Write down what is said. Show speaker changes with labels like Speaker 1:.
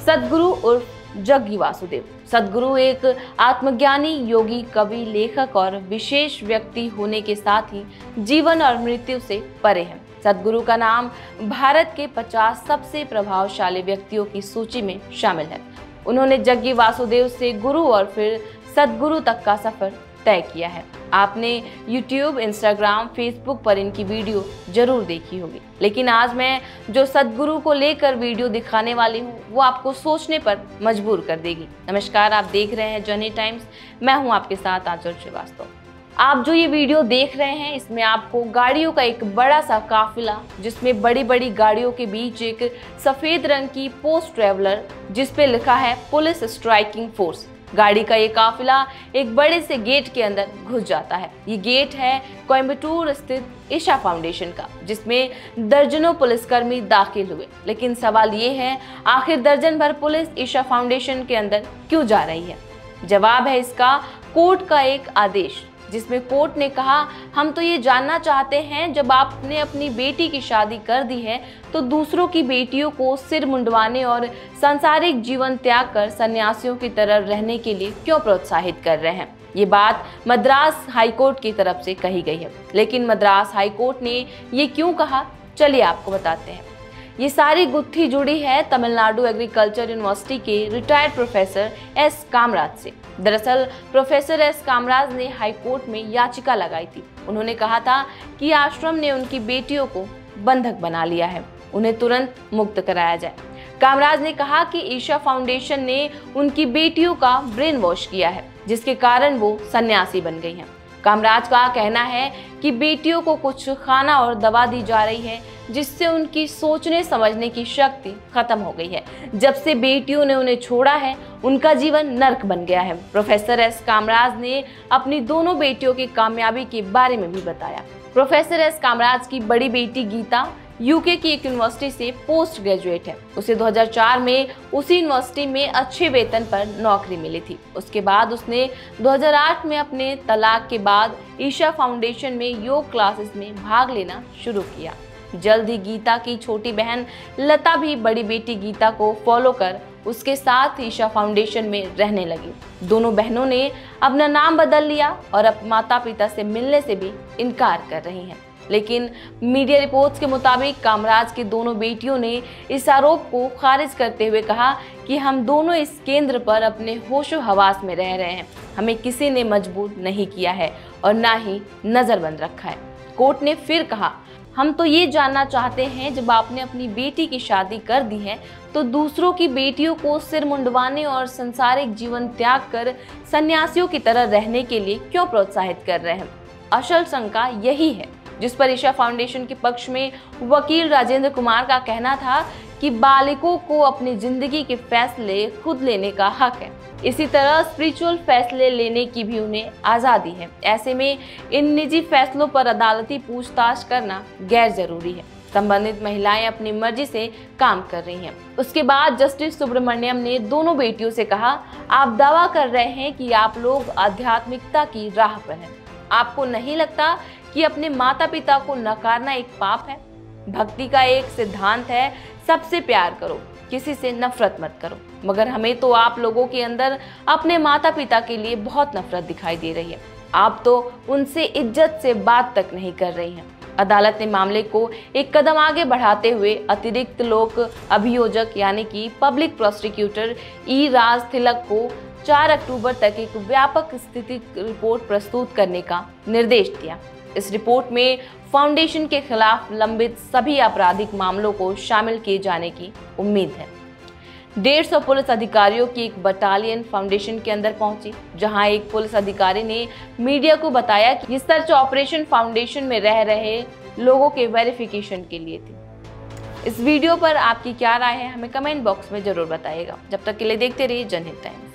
Speaker 1: सद्गुरु उर्फ जग्गी वासुदेव। सद्गुरु एक आत्मज्ञानी, योगी, कवि, लेखक और विशेष व्यक्ति होने के साथ ही जीवन और मृत्यु से परे हैं। सद्गुरु का नाम भारत के 50 सबसे प्रभावशाली व्यक्तियों की सूची में शामिल है। उन्होंने जग्गी वासुदेव से गुरु और फिर सद्गुरु तक का सफर तय किया है। आपने YouTube, Instagram, Facebook पर इनकी वीडियो जरूर देखी होगी, लेकिन आज मैं जो सद्गुरु को लेकर वीडियो दिखाने वाली हूँ वो आपको सोचने पर मजबूर कर देगी। नमस्कार, आप देख रहे हैं जर्नी टाइम्स। मैं हूँ आपके साथ आंचल श्रीवास्तव। आप जो ये वीडियो देख रहे हैं इसमें आपको गाड़ियों का एक बड़ा सा काफिला, जिसमें बड़ी बड़ी गाड़ियों के बीच एक सफेद रंग की पोस्ट ट्रेवलर जिस पे लिखा है पुलिस स्ट्राइकिंग फोर्स, गाड़ी का ये काफिला एक बड़े से गेट के अंदर घुस जाता है। ये गेट है कोयम्बटूर स्थित ईशा फाउंडेशन का, जिसमें दर्जनों पुलिसकर्मी दाखिल हुए। लेकिन सवाल ये है, आखिर दर्जन भर पुलिस ईशा फाउंडेशन के अंदर क्यों जा रही है? जवाब है इसका कोर्ट का एक आदेश, जिसमें कोर्ट ने कहा, हम तो ये जानना चाहते हैं जब आपने अपनी बेटी की शादी कर दी है तो दूसरों की बेटियों को सिर मुंडवाने और सांसारिक जीवन त्याग कर सन्यासियों की तरह रहने के लिए क्यों प्रोत्साहित कर रहे हैं। ये बात मद्रास हाईकोर्ट की तरफ से कही गई है। लेकिन मद्रास हाईकोर्ट ने ये क्यों कहा, चलिए आपको बताते हैं। ये सारी गुत्थी जुड़ी है तमिलनाडु एग्रीकल्चर यूनिवर्सिटी के रिटायर्ड प्रोफेसर एस कामराज से। दरअसल प्रोफेसर एस कामराज ने हाईकोर्ट में याचिका लगाई थी। उन्होंने कहा था कि आश्रम ने उनकी बेटियों को बंधक बना लिया है, उन्हें तुरंत मुक्त कराया जाए। कामराज ने कहा कि ईशा फाउंडेशन ने उनकी बेटियों का ब्रेन वॉश किया है, जिसके कारण वो सन्यासी बन गई हैं। कामराज का कहना है कि बेटियों को कुछ खाना और दवा दी जा रही है, जिससे उनकी सोचने समझने की शक्ति खत्म हो गई है। जब से बेटियों ने उन्हें छोड़ा है, उनका जीवन नर्क बन गया है। प्रोफेसर एस कामराज ने अपनी दोनों बेटियों की कामयाबी के बारे में भी बताया। प्रोफेसर एस कामराज की बड़ी बेटी गीता यूके की एक यूनिवर्सिटी से पोस्ट ग्रेजुएट है। उसे 2004 में उसी यूनिवर्सिटी में अच्छे वेतन पर नौकरी मिली थी। उसके बाद उसने 2008 में अपने तलाक के बाद ईशा फाउंडेशन में योग क्लासेस में भाग लेना शुरू किया। जल्द ही गीता की छोटी बहन लता भी बड़ी बेटी गीता को फॉलो कर उसके साथ ईशा फाउंडेशन में रहने लगी। दोनों बहनों ने अपना नाम बदल लिया और अब माता पिता से मिलने से भी इनकार कर रही हैं। लेकिन मीडिया रिपोर्ट्स के मुताबिक कामराज की दोनों बेटियों ने इस आरोप को खारिज करते हुए कहा कि हम दोनों इस केंद्र पर अपने होशो हवास में रह रहे हैं, हमें किसी ने मजबूर नहीं किया है और ना ही नजरबंद रखा है। कोर्ट ने फिर कहा, हम तो ये जानना चाहते हैं जब आपने अपनी बेटी की शादी कर दी है तो दूसरों की बेटियों को सिर मुंडवाने और सांसारिक जीवन त्याग कर सन्यासियों की तरह रहने के लिए क्यों प्रोत्साहित कर रहे हैं। असल शंका यही है, जिस पर ईशा फाउंडेशन के पक्ष में वकील राजेंद्र कुमार का कहना था कि बालिकों को अपनी जिंदगी के फैसले खुद लेने का हक है। इसी तरह स्पिरिचुअल फैसले लेने की भी उन्हें आज़ादी है। ऐसे में इन निजी फैसलों पर अदालती पूछताछ करना गैर जरूरी है। संबंधित महिलाएं अपनी मर्जी से काम कर रही हैं। उसके बाद जस्टिस सुब्रमण्यम ने दोनों बेटियों से कहा, आप दावा कर रहे हैं कि आप लोग आध्यात्मिकता की राह पर हैं। आपको नहीं लगता कि अपने माता पिता को नकारना एक पाप है? भक्ति का एक सिद्धांत है, सबसे प्यार करो, किसी से नफरत मत करो। मगर हमें तो आप लोगों के अंदर अपने माता पिता के लिए बहुत नफरत दिखाई दे रही है। आप तो उनसे इज्जत से बात तक नहीं कर रही हैं। अदालत ने मामले को एक कदम आगे बढ़ाते हुए अतिरिक्त लोक अभियोजक यानी कि पब्लिक प्रोसिक्यूटर ई राज तिलक को 4 अक्टूबर तक एक व्यापक स्थिति रिपोर्ट प्रस्तुत करने का निर्देश दिया। इस रिपोर्ट में फाउंडेशन के खिलाफ लंबित सभी आपराधिक मामलों को शामिल किए जाने की उम्मीद है। 150 पुलिस अधिकारियों की एक बटालियन फाउंडेशन के अंदर पहुंची, जहां एक पुलिस अधिकारी ने मीडिया को बताया कि ये सर्च ऑपरेशन फाउंडेशन में रह रहे लोगों के वेरिफिकेशन के लिए थी। इस वीडियो पर आपकी क्या राय है, हमें कमेंट बॉक्स में जरूर बताइएगा। जब तक के लिए देखते रहिए जनहित टाइम्स।